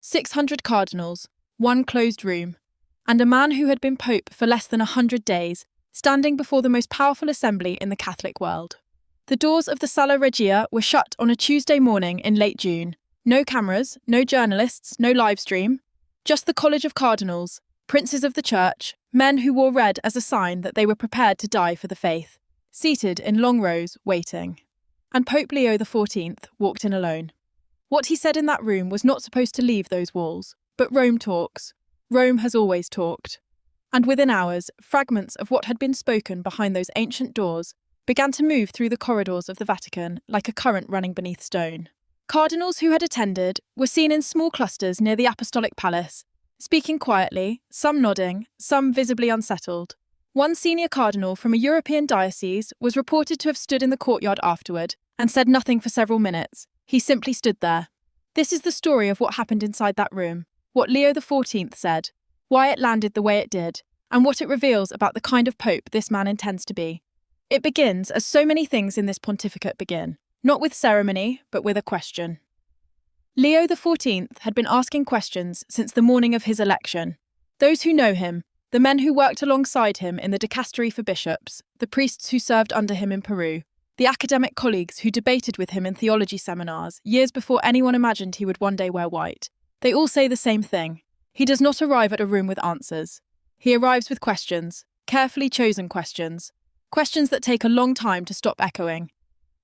600 cardinals, one closed room, and a man who had been pope for less than 100 days, standing before the most powerful assembly in the Catholic world. The doors of the Sala Regia were shut on a Tuesday morning in late June. No cameras, no journalists, no live stream. Just the College of Cardinals, princes of the church, men who wore red as a sign that they were prepared to die for the faith, seated in long rows, waiting. And Pope Leo XIV walked in alone. What he said in that room was not supposed to leave those walls, but Rome talks. Rome has always talked. And within hours, fragments of what had been spoken behind those ancient doors began to move through the corridors of the Vatican like a current running beneath stone. Cardinals who had attended were seen in small clusters near the Apostolic Palace, speaking quietly, some nodding, some visibly unsettled. One senior cardinal from a European diocese was reported to have stood in the courtyard afterward and said nothing for several minutes. He simply stood there. This is the story of what happened inside that room, what Leo XIV said, why it landed the way it did, and what it reveals about the kind of pope this man intends to be. It begins as so many things in this pontificate begin, not with ceremony, but with a question. Leo XIV had been asking questions since the morning of his election. Those who know him, the men who worked alongside him in the dicastery for bishops, the priests who served under him in Peru, the academic colleagues who debated with him in theology seminars years before anyone imagined he would one day wear white, they all say the same thing. He does not arrive at a room with answers. He arrives with questions, carefully chosen questions, questions that take a long time to stop echoing.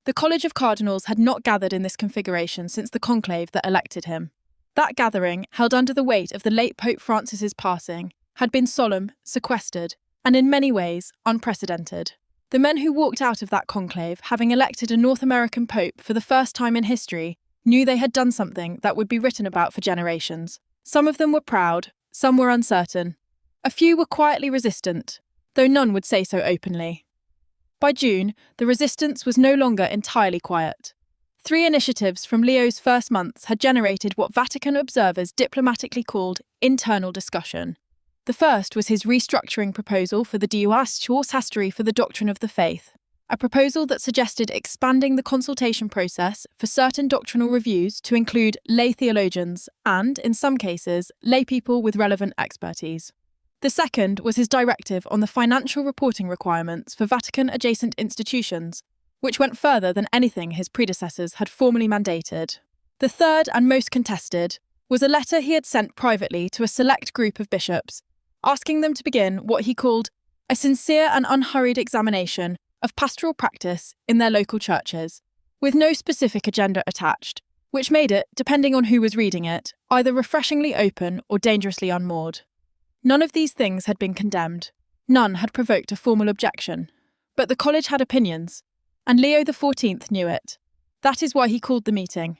The College of Cardinals had not gathered in this configuration since the conclave that elected him. That gathering, held under the weight of the late Pope Francis's passing, had been solemn, sequestered, and in many ways unprecedented. The men who walked out of that conclave, having elected a North American pope for the first time in history, knew they had done something that would be written about for generations. Some of them were proud, some were uncertain. A few were quietly resistant, though none would say so openly. By June, the resistance was no longer entirely quiet. 3 initiatives from Leo's first months had generated what Vatican observers diplomatically called internal discussion. The first was his restructuring proposal for the Dicastery for the Doctrine of the Faith, a proposal that suggested expanding the consultation process for certain doctrinal reviews to include lay theologians and, in some cases, lay people with relevant expertise. The second was his directive on the financial reporting requirements for Vatican-adjacent institutions, which went further than anything his predecessors had formally mandated. The third and most contested was a letter he had sent privately to a select group of bishops, asking them to begin what he called a sincere and unhurried examination of pastoral practice in their local churches, with no specific agenda attached, which made it, depending on who was reading it, either refreshingly open or dangerously unmoored. None of these things had been condemned. None had provoked a formal objection. But the college had opinions, and Leo XIV knew it. That is why he called the meeting.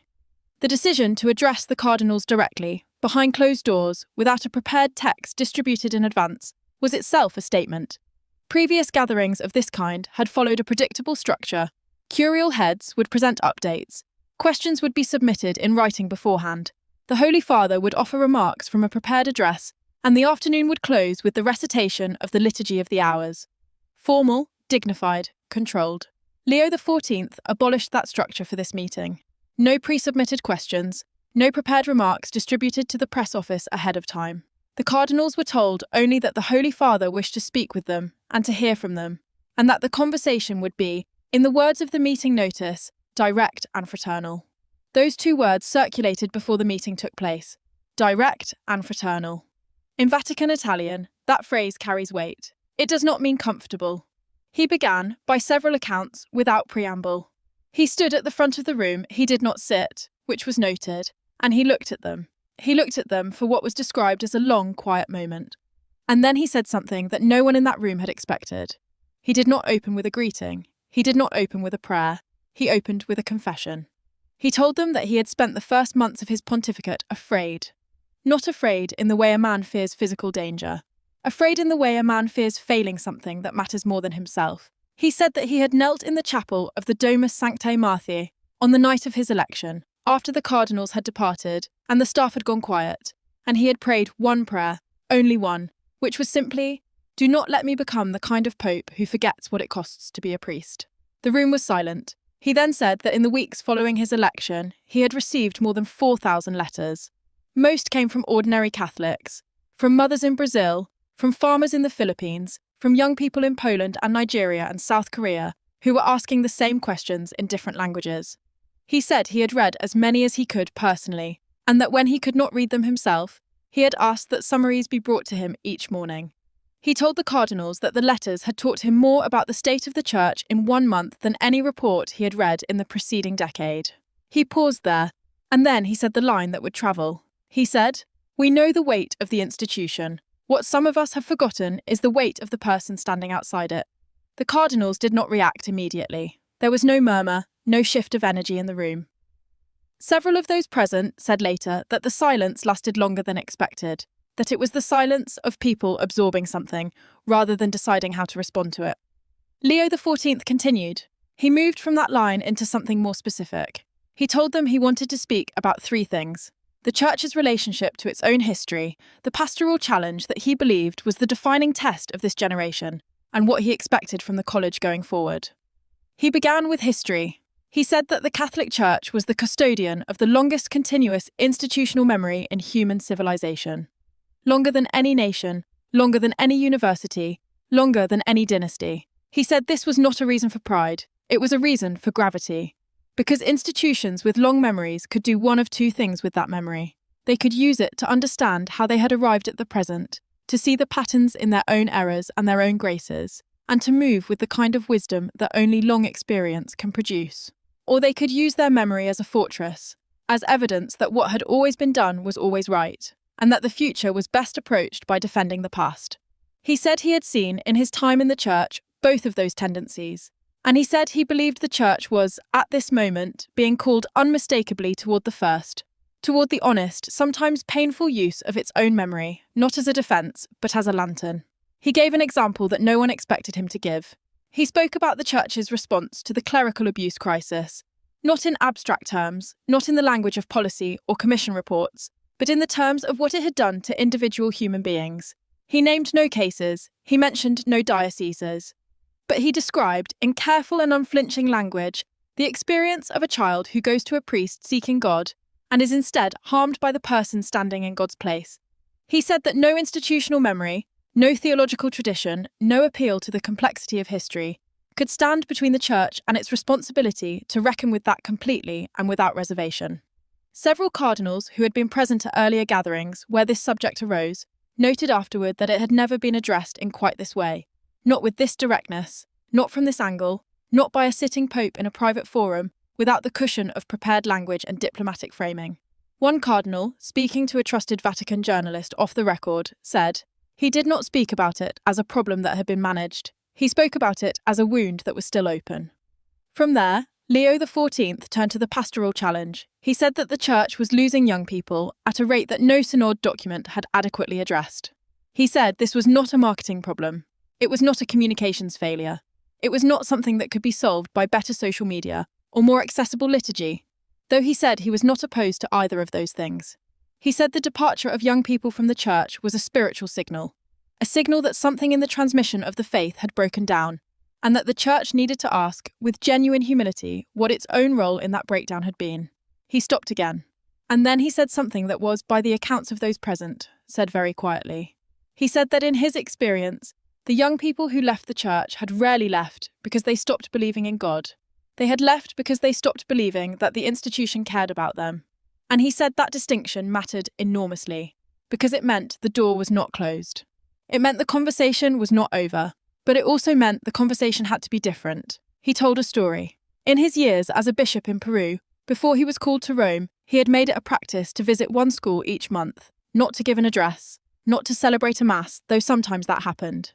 The decision to address the cardinals directly, behind closed doors, without a prepared text distributed in advance, was itself a statement. Previous gatherings of this kind had followed a predictable structure. Curial heads would present updates. Questions would be submitted in writing beforehand. The Holy Father would offer remarks from a prepared address, and the afternoon would close with the recitation of the Liturgy of the Hours. Formal, dignified, controlled. Leo XIV abolished that structure for this meeting. No pre-submitted questions, no prepared remarks distributed to the press office ahead of time. The cardinals were told only that the Holy Father wished to speak with them and to hear from them, and that the conversation would be, in the words of the meeting notice, direct and fraternal. Those 2 words circulated before the meeting took place: direct and fraternal. In Vatican Italian, that phrase carries weight. It does not mean comfortable. He began, by several accounts, without preamble. He stood at the front of the room, he did not sit, which was noted, and he looked at them. He looked at them for what was described as a long, quiet moment. And then he said something that no one in that room had expected. He did not open with a greeting. He did not open with a prayer. He opened with a confession. He told them that he had spent the first months of his pontificate afraid. Not afraid in the way a man fears physical danger. Afraid in the way a man fears failing something that matters more than himself. He said that he had knelt in the chapel of the Domus Sanctae Marthae on the night of his election, after the cardinals had departed and the staff had gone quiet, and he had prayed one prayer, only one, which was simply, "Do not let me become the kind of pope who forgets what it costs to be a priest." The room was silent. He then said that in the weeks following his election, he had received more than 4,000 letters. Most came from ordinary Catholics, from mothers in Brazil, from farmers in the Philippines, from young people in Poland and Nigeria and South Korea, who were asking the same questions in different languages. He said he had read as many as he could personally, and that when he could not read them himself, he had asked that summaries be brought to him each morning. He told the Cardinals that the letters had taught him more about the state of the Church in 1 month than any report he had read in the preceding decade. He paused there, and then he said the line that would travel. He said, "We know the weight of the institution. What some of us have forgotten is the weight of the person standing outside it." The Cardinals did not react immediately. There was no murmur, no shift of energy in the room. Several of those present said later that the silence lasted longer than expected, that it was the silence of people absorbing something, rather than deciding how to respond to it. Leo XIV continued. He moved from that line into something more specific. He told them he wanted to speak about 3 things: the Church's relationship to its own history, the pastoral challenge that he believed was the defining test of this generation, and what he expected from the college going forward. He began with history. He said that the Catholic Church was the custodian of the longest continuous institutional memory in human civilization. Longer than any nation, longer than any university, longer than any dynasty. He said this was not a reason for pride, it was a reason for gravity. Because institutions with long memories could do one of 2 things with that memory. They could use it to understand how they had arrived at the present, to see the patterns in their own errors and their own graces, and to move with the kind of wisdom that only long experience can produce. Or they could use their memory as a fortress, as evidence that what had always been done was always right, and that the future was best approached by defending the past. He said he had seen, in his time in the Church, both of those tendencies, and he said he believed the Church was, at this moment, being called unmistakably toward the first, toward the honest, sometimes painful use of its own memory, not as a defence, but as a lantern. He gave an example that no one expected him to give. He spoke about the Church's response to the clerical abuse crisis, not in abstract terms, not in the language of policy or commission reports, but in the terms of what it had done to individual human beings. He named no cases, he mentioned no dioceses, but he described, in careful and unflinching language, the experience of a child who goes to a priest seeking God and is instead harmed by the person standing in God's place. He said that no institutional memory, no theological tradition, no appeal to the complexity of history could stand between the Church and its responsibility to reckon with that completely and without reservation. Several cardinals who had been present at earlier gatherings where this subject arose noted afterward that it had never been addressed in quite this way, not with this directness, not from this angle, not by a sitting pope in a private forum, without the cushion of prepared language and diplomatic framing. One cardinal, speaking to a trusted Vatican journalist off the record, said, "He did not speak about it as a problem that had been managed. He spoke about it as a wound that was still open." From there, Leo XIV turned to the pastoral challenge. He said that the Church was losing young people at a rate that no synod document had adequately addressed. He said this was not a marketing problem. It was not a communications failure. It was not something that could be solved by better social media or more accessible liturgy, though he said he was not opposed to either of those things. He said the departure of young people from the Church was a spiritual signal, a signal that something in the transmission of the faith had broken down, and that the Church needed to ask, with genuine humility, what its own role in that breakdown had been. He stopped again. And then he said something that was, by the accounts of those present, said very quietly. He said that in his experience, the young people who left the Church had rarely left because they stopped believing in God. They had left because they stopped believing that the institution cared about them. And he said that distinction mattered enormously, because it meant the door was not closed. It meant the conversation was not over, but it also meant the conversation had to be different. He told a story. In his years as a bishop in Peru, before he was called to Rome, he had made it a practice to visit one school each month, not to give an address, not to celebrate a mass, though sometimes that happened.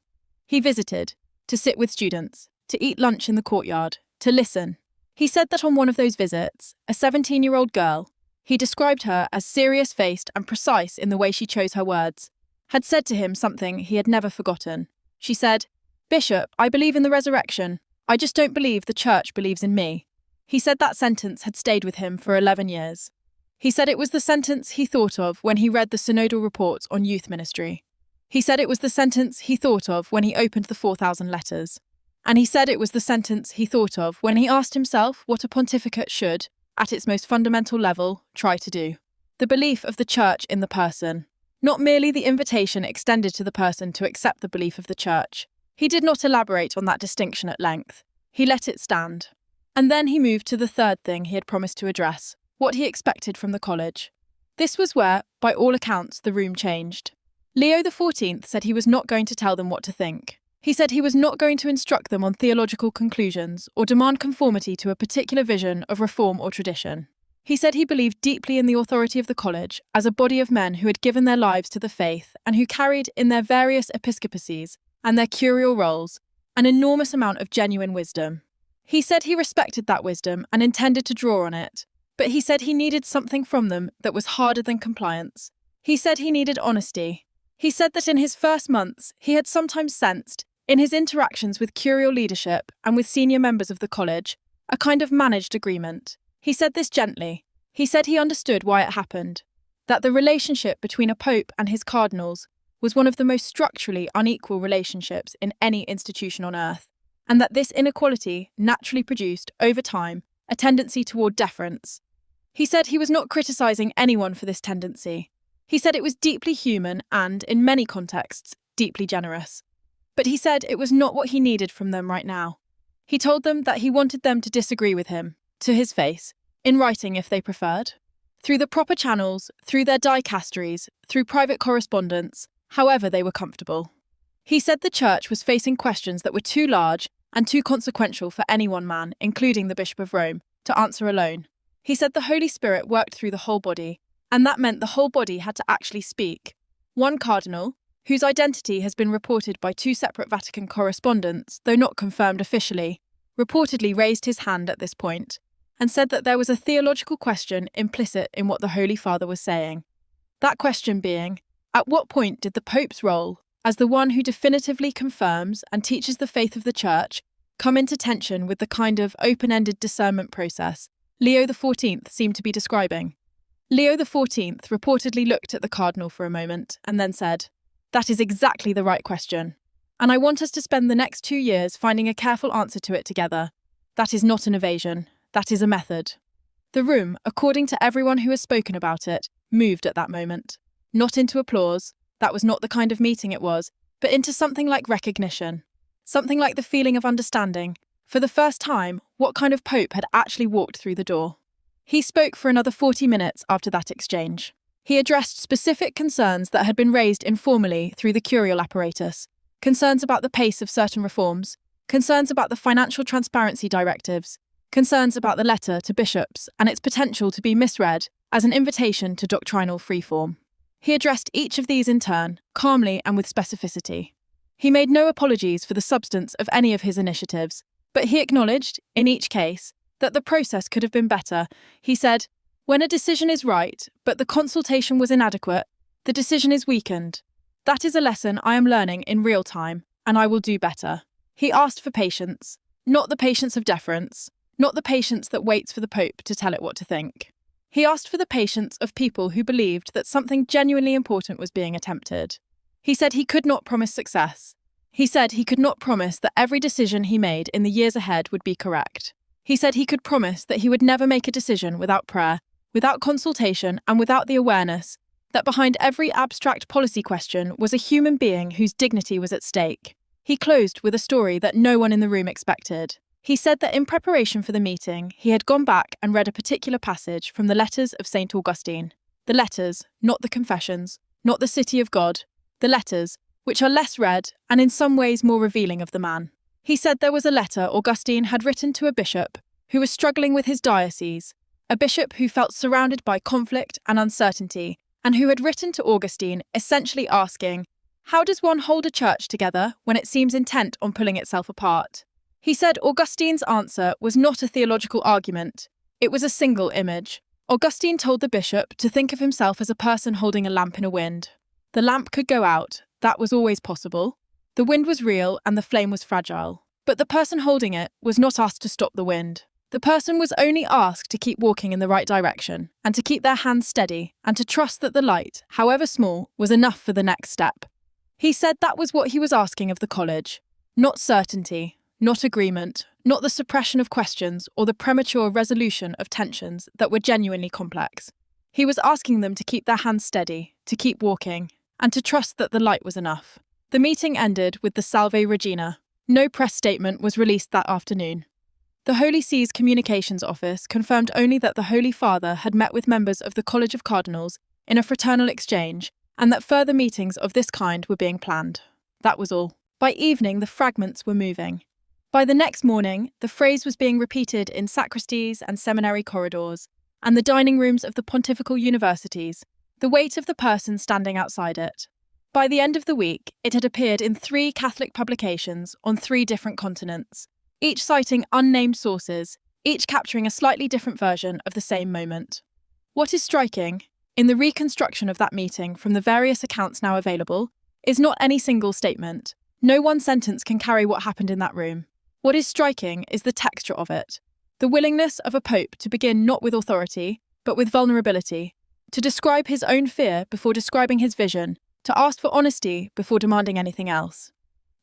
He visited, to sit with students, to eat lunch in the courtyard, to listen. He said that on one of those visits, a 17-year-old girl, he described her as serious-faced and precise in the way she chose her words, had said to him something he had never forgotten. She said, "Bishop, I believe in the resurrection. I just don't believe the Church believes in me." He said that sentence had stayed with him for 11 years. He said it was the sentence he thought of when he read the synodal reports on youth ministry. He said it was the sentence he thought of when he opened the 4,000 letters. And he said it was the sentence he thought of when he asked himself what a pontificate should, at its most fundamental level, try to do. the belief of the Church in the person, not merely the invitation extended to the person to accept the belief of the Church. He did not elaborate on that distinction at length. He let it stand. And then he moved to the third thing he had promised to address, what he expected from the college. This was where, by all accounts, the room changed. Leo XIV said he was not going to tell them what to think. He said he was not going to instruct them on theological conclusions or demand conformity to a particular vision of reform or tradition. He said he believed deeply in the authority of the college as a body of men who had given their lives to the faith and who carried in their various episcopacies and their curial roles an enormous amount of genuine wisdom. He said he respected that wisdom and intended to draw on it, but he said he needed something from them that was harder than compliance. He said he needed honesty. He said that in his first months he had sometimes sensed, in his interactions with curial leadership and with senior members of the college, a kind of managed agreement. He said this gently. He said he understood why it happened, that the relationship between a pope and his cardinals was one of the most structurally unequal relationships in any institution on earth, and that this inequality naturally produced, over time, a tendency toward deference. He said he was not criticizing anyone for this tendency. He said it was deeply human and, in many contexts, deeply generous. But he said it was not what he needed from them right now. He told them that he wanted them to disagree with him, to his face, in writing if they preferred. Through the proper channels, through their dicasteries, through private correspondence, however they were comfortable. He said the Church was facing questions that were too large and too consequential for any one man, including the Bishop of Rome, to answer alone. He said the Holy Spirit worked through the whole body, and that meant the whole body had to actually speak. One cardinal, whose identity has been reported by two separate Vatican correspondents, though not confirmed officially, reportedly raised his hand at this point and said that there was a theological question implicit in what the Holy Father was saying. That question being, at what point did the Pope's role, as the one who definitively confirms and teaches the faith of the Church, come into tension with the kind of open-ended discernment process Leo XIV seemed to be describing? Leo XIV reportedly looked at the cardinal for a moment and then said, "That is exactly the right question, and I want us to spend the next 2 years finding a careful answer to it together. That is not an evasion, that is a method." The room, according to everyone who has spoken about it, moved at that moment. Not into applause, that was not the kind of meeting it was, but into something like recognition. Something like the feeling of understanding, for the first time, what kind of pope had actually walked through the door. He spoke for another 40 minutes after that exchange. He addressed specific concerns that had been raised informally through the curial apparatus, concerns about the pace of certain reforms, concerns about the financial transparency directives, concerns about the letter to bishops and its potential to be misread as an invitation to doctrinal freeform. He addressed each of these in turn, calmly and with specificity. He made no apologies for the substance of any of his initiatives, but he acknowledged, in each case, that the process could have been better. He said, "When a decision is right, but the consultation was inadequate, the decision is weakened. That is a lesson I am learning in real time, and I will do better." He asked for patience, not the patience of deference, not the patience that waits for the Pope to tell it what to think. He asked for the patience of people who believed that something genuinely important was being attempted. He said he could not promise success. He said he could not promise that every decision he made in the years ahead would be correct. He said he could promise that he would never make a decision without prayer, without consultation, and without the awareness that behind every abstract policy question was a human being whose dignity was at stake. He closed with a story that no one in the room expected. He said that in preparation for the meeting, he had gone back and read a particular passage from the letters of St. Augustine. The letters, not the confessions, not the City of God, the letters, which are less read and in some ways more revealing of the man. He said there was a letter Augustine had written to a bishop who was struggling with his diocese, a bishop who felt surrounded by conflict and uncertainty, and who had written to Augustine essentially asking, "How does one hold a church together when it seems intent on pulling itself apart?" He said Augustine's answer was not a theological argument, it was a single image. Augustine told the bishop to think of himself as a person holding a lamp in a wind. The lamp could go out, that was always possible. The wind was real and the flame was fragile. But the person holding it was not asked to stop the wind. The person was only asked to keep walking in the right direction and to keep their hands steady and to trust that the light, however small, was enough for the next step. He said that was what he was asking of the college. Not certainty, not agreement, not the suppression of questions or the premature resolution of tensions that were genuinely complex. He was asking them to keep their hands steady, to keep walking, and to trust that the light was enough. The meeting ended with the Salve Regina. No press statement was released that afternoon. The Holy See's communications office confirmed only that the Holy Father had met with members of the College of Cardinals in a fraternal exchange, and that further meetings of this kind were being planned. That was all. By evening, the fragments were moving. By the next morning, the phrase was being repeated in sacristies and seminary corridors, and the dining rooms of the pontifical universities, the weight of the person standing outside it. By the end of the week, it had appeared in 3 Catholic publications on 3 different continents, each citing unnamed sources, each capturing a slightly different version of the same moment. What is striking, in the reconstruction of that meeting from the various accounts now available, is not any single statement. No one sentence can carry what happened in that room. What is striking is the texture of it. The willingness of a pope to begin not with authority, but with vulnerability, to describe his own fear before describing his vision, to ask for honesty before demanding anything else.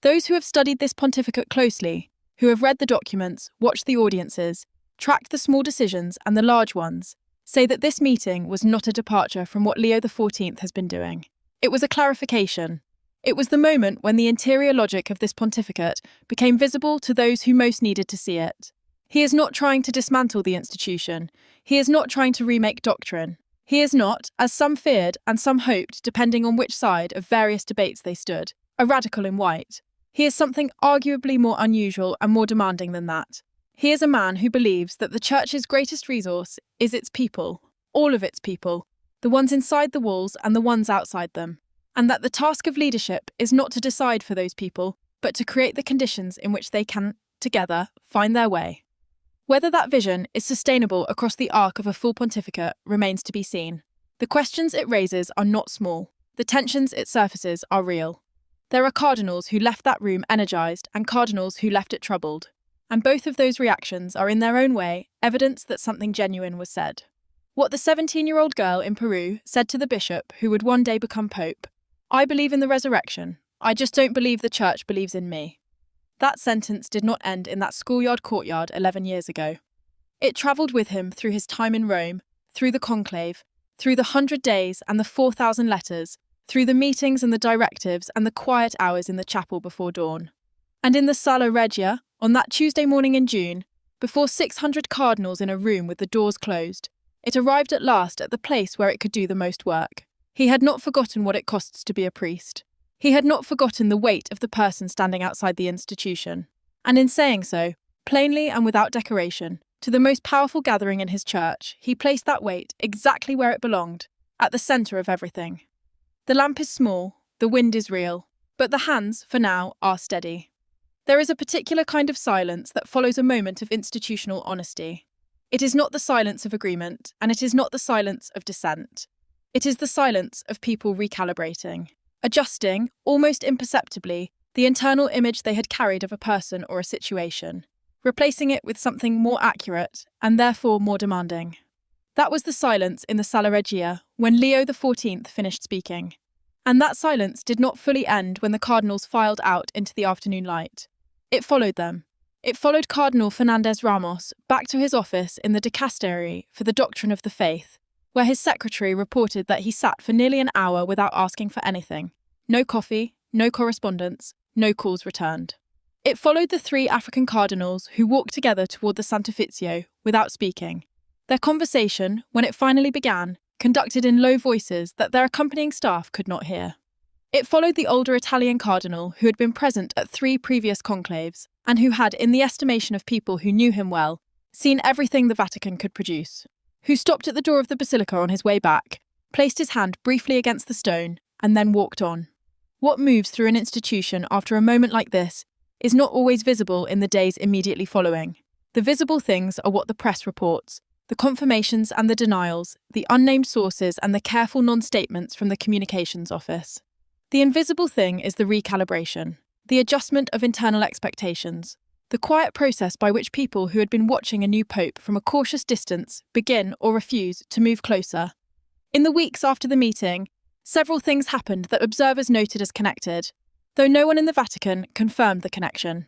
Those who have studied this pontificate closely, who have read the documents, watched the audiences, tracked the small decisions and the large ones, say that this meeting was not a departure from what Leo XIV has been doing. It was a clarification. It was the moment when the interior logic of this pontificate became visible to those who most needed to see it. He is not trying to dismantle the institution. He is not trying to remake doctrine. He is not, as some feared and some hoped, depending on which side of various debates they stood, a radical in white. He is something arguably more unusual and more demanding than that. He is a man who believes that the Church's greatest resource is its people, all of its people, the ones inside the walls and the ones outside them, and that the task of leadership is not to decide for those people, but to create the conditions in which they can, together, find their way. Whether that vision is sustainable across the arc of a full pontificate remains to be seen. The questions it raises are not small. The tensions it surfaces are real. There are cardinals who left that room energised and cardinals who left it troubled. And both of those reactions are in their own way evidence that something genuine was said. What the 17-year-old girl in Peru said to the bishop who would one day become pope, "I believe in the resurrection. I just don't believe the Church believes in me." That sentence did not end in that schoolyard courtyard 11 years ago. It travelled with him through his time in Rome, through the conclave, through the 100 days and the 4,000 letters, through the meetings and the directives and the quiet hours in the chapel before dawn. And in the Sala Regia, on that Tuesday morning in June, before 600 cardinals in a room with the doors closed, it arrived at last at the place where it could do the most work. He had not forgotten what it costs to be a priest. He had not forgotten the weight of the person standing outside the institution. And in saying so, plainly and without decoration, to the most powerful gathering in his church, he placed that weight exactly where it belonged, at the centre of everything. The lamp is small, the wind is real, but the hands, for now, are steady. There is a particular kind of silence that follows a moment of institutional honesty. It is not the silence of agreement, and it is not the silence of dissent. It is the silence of people recalibrating, adjusting, almost imperceptibly, the internal image they had carried of a person or a situation, replacing it with something more accurate and therefore more demanding. That was the silence in the Sala Regia when Leo XIV finished speaking. And that silence did not fully end when the cardinals filed out into the afternoon light. It followed them. It followed Cardinal Fernandez Ramos back to his office in the Dicastery for the Doctrine of the Faith, where his secretary reported that he sat for nearly an hour without asking for anything. No coffee, no correspondence, no calls returned. It followed the 3 African cardinals who walked together toward the Sant'Uffizio without speaking. Their conversation, when it finally began, conducted in low voices that their accompanying staff could not hear. It followed the older Italian cardinal who had been present at 3 previous conclaves and who had, in the estimation of people who knew him well, seen everything the Vatican could produce, who stopped at the door of the basilica on his way back, placed his hand briefly against the stone, and then walked on. What moves through an institution after a moment like this is not always visible in the days immediately following. The visible things are what the press reports, the confirmations and the denials, the unnamed sources and the careful non-statements from the communications office. The invisible thing is the recalibration, the adjustment of internal expectations, the quiet process by which people who had been watching a new pope from a cautious distance begin or refuse to move closer. In the weeks after the meeting, several things happened that observers noted as connected, though no one in the Vatican confirmed the connection.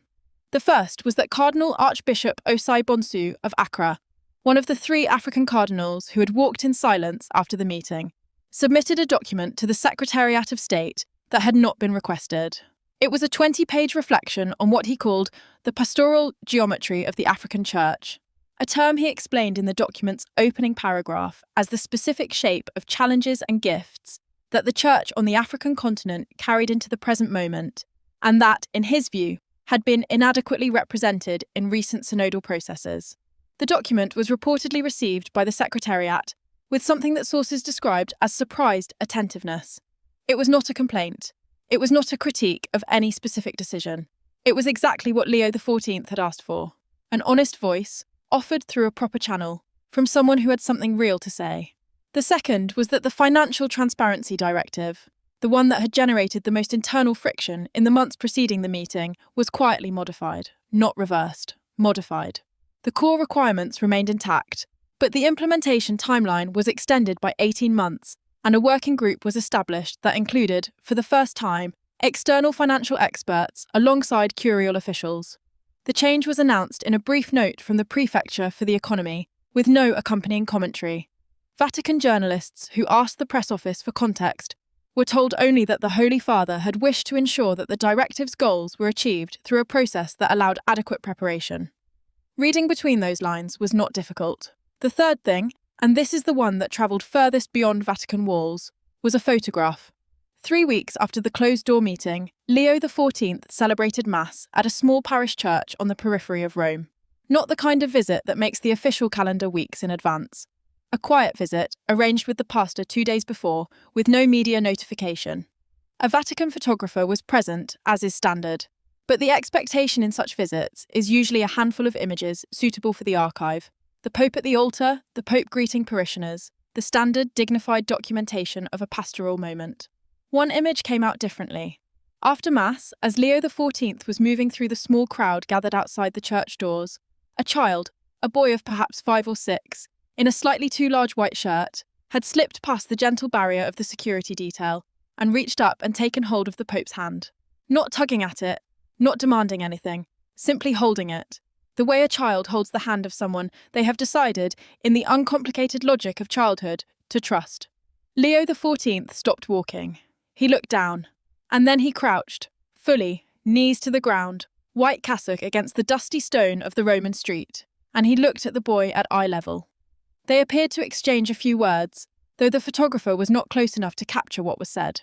The first was that Cardinal Archbishop Osai Bonsu of Accra, one of the 3 African cardinals who had walked in silence after the meeting, submitted a document to the Secretariat of State that had not been requested. It was a 20-page reflection on what he called the pastoral geometry of the African Church, a term he explained in the document's opening paragraph as the specific shape of challenges and gifts that the Church on the African continent carried into the present moment, and that, in his view, had been inadequately represented in recent synodal processes. The document was reportedly received by the Secretariat with something that sources described as surprised attentiveness. It was not a complaint. It was not a critique of any specific decision. It was exactly what Leo XIV had asked for. An honest voice, offered through a proper channel, from someone who had something real to say. The second was that the Financial Transparency Directive, the one that had generated the most internal friction in the months preceding the meeting, was quietly modified, not reversed, modified. The core requirements remained intact, but the implementation timeline was extended by 18 months, and a working group was established that included, for the first time, external financial experts alongside curial officials. The change was announced in a brief note from the Prefecture for the Economy, with no accompanying commentary. Vatican journalists who asked the press office for context were told only that the Holy Father had wished to ensure that the directive's goals were achieved through a process that allowed adequate preparation. Reading between those lines was not difficult. The third thing, and this is the one that travelled furthest beyond Vatican walls, was a photograph. 3 weeks after the closed-door meeting, Leo XIV celebrated Mass at a small parish church on the periphery of Rome. Not the kind of visit that makes the official calendar weeks in advance. A quiet visit, arranged with the pastor 2 days before, with no media notification. A Vatican photographer was present, as is standard. But the expectation in such visits is usually a handful of images suitable for the archive. The Pope at the altar, the Pope greeting parishioners, the standard, dignified documentation of a pastoral moment. One image came out differently. After Mass, as Leo XIV was moving through the small crowd gathered outside the church doors, a child, a boy of perhaps 5 or 6, in a slightly too large white shirt, had slipped past the gentle barrier of the security detail and reached up and taken hold of the Pope's hand. Not tugging at it, not demanding anything, simply holding it. The way a child holds the hand of someone they have decided, in the uncomplicated logic of childhood, to trust. Leo XIV stopped walking. He looked down, and then he crouched, fully, knees to the ground, white cassock against the dusty stone of the Roman street, and he looked at the boy at eye level. They appeared to exchange a few words, though the photographer was not close enough to capture what was said.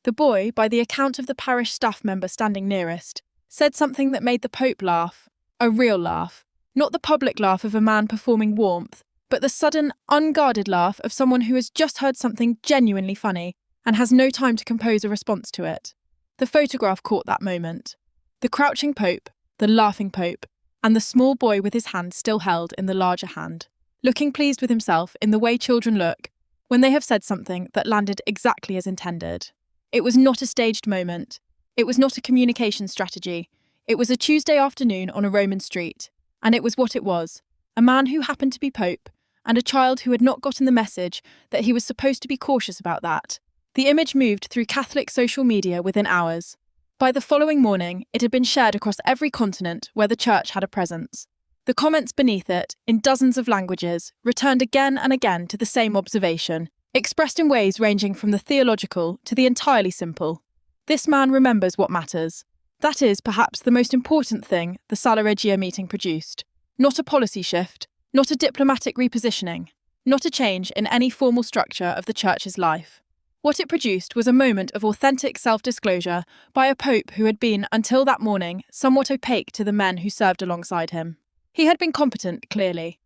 The boy, by the account of the parish staff member standing nearest, said something that made the Pope laugh, a real laugh, not the public laugh of a man performing warmth, but the sudden, unguarded laugh of someone who has just heard something genuinely funny and has no time to compose a response to it. The photograph caught that moment. The crouching Pope, the laughing Pope, and the small boy with his hand still held in the larger hand, looking pleased with himself in the way children look when they have said something that landed exactly as intended. It was not a staged moment. It was not a communication strategy. It was a Tuesday afternoon on a Roman street, and it was what it was, a man who happened to be Pope, and a child who had not gotten the message that he was supposed to be cautious about that. The image moved through Catholic social media within hours. By the following morning, it had been shared across every continent where the Church had a presence. The comments beneath it, in dozens of languages, returned again and again to the same observation, expressed in ways ranging from the theological to the entirely simple. This man remembers what matters. That is perhaps the most important thing the Sala Regia meeting produced. Not a policy shift, not a diplomatic repositioning, not a change in any formal structure of the Church's life. What it produced was a moment of authentic self-disclosure by a Pope who had been, until that morning, somewhat opaque to the men who served alongside him. He had been competent, clearly.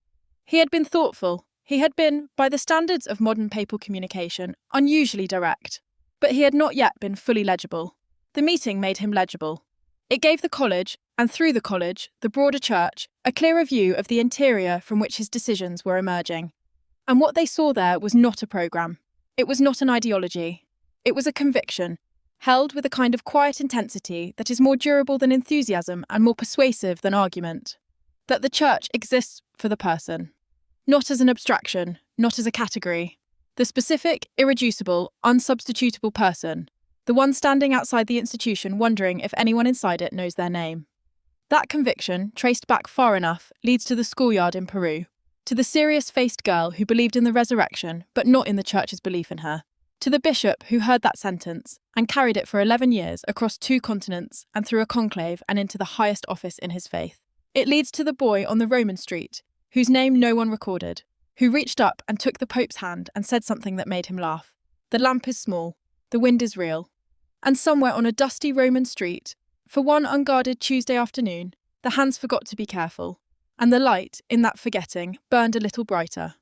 He had been thoughtful. He had been, by the standards of modern papal communication, unusually direct. But he had not yet been fully legible. The meeting made him legible. It gave the college, and through the college, the broader Church, a clearer view of the interior from which his decisions were emerging. And what they saw there was not a programme. It was not an ideology. It was a conviction, held with a kind of quiet intensity that is more durable than enthusiasm and more persuasive than argument. That the Church exists for the person. Not as an abstraction, not as a category. The specific, irreducible, unsubstitutable person. The one standing outside the institution wondering if anyone inside it knows their name. That conviction, traced back far enough, leads to the schoolyard in Peru. to the serious-faced girl who believed in the resurrection but not in the church's belief in her, to the bishop who heard that sentence and carried it for 11 years across 2 continents and through a conclave and into the highest office in his faith. It leads to the boy on the Roman street, whose name no one recorded, who reached up and took the Pope's hand and said something that made him laugh. The lamp is small, the wind is real. And somewhere on a dusty Roman street, for one unguarded Tuesday afternoon, the hands forgot to be careful, and the light, in that forgetting, burned a little brighter.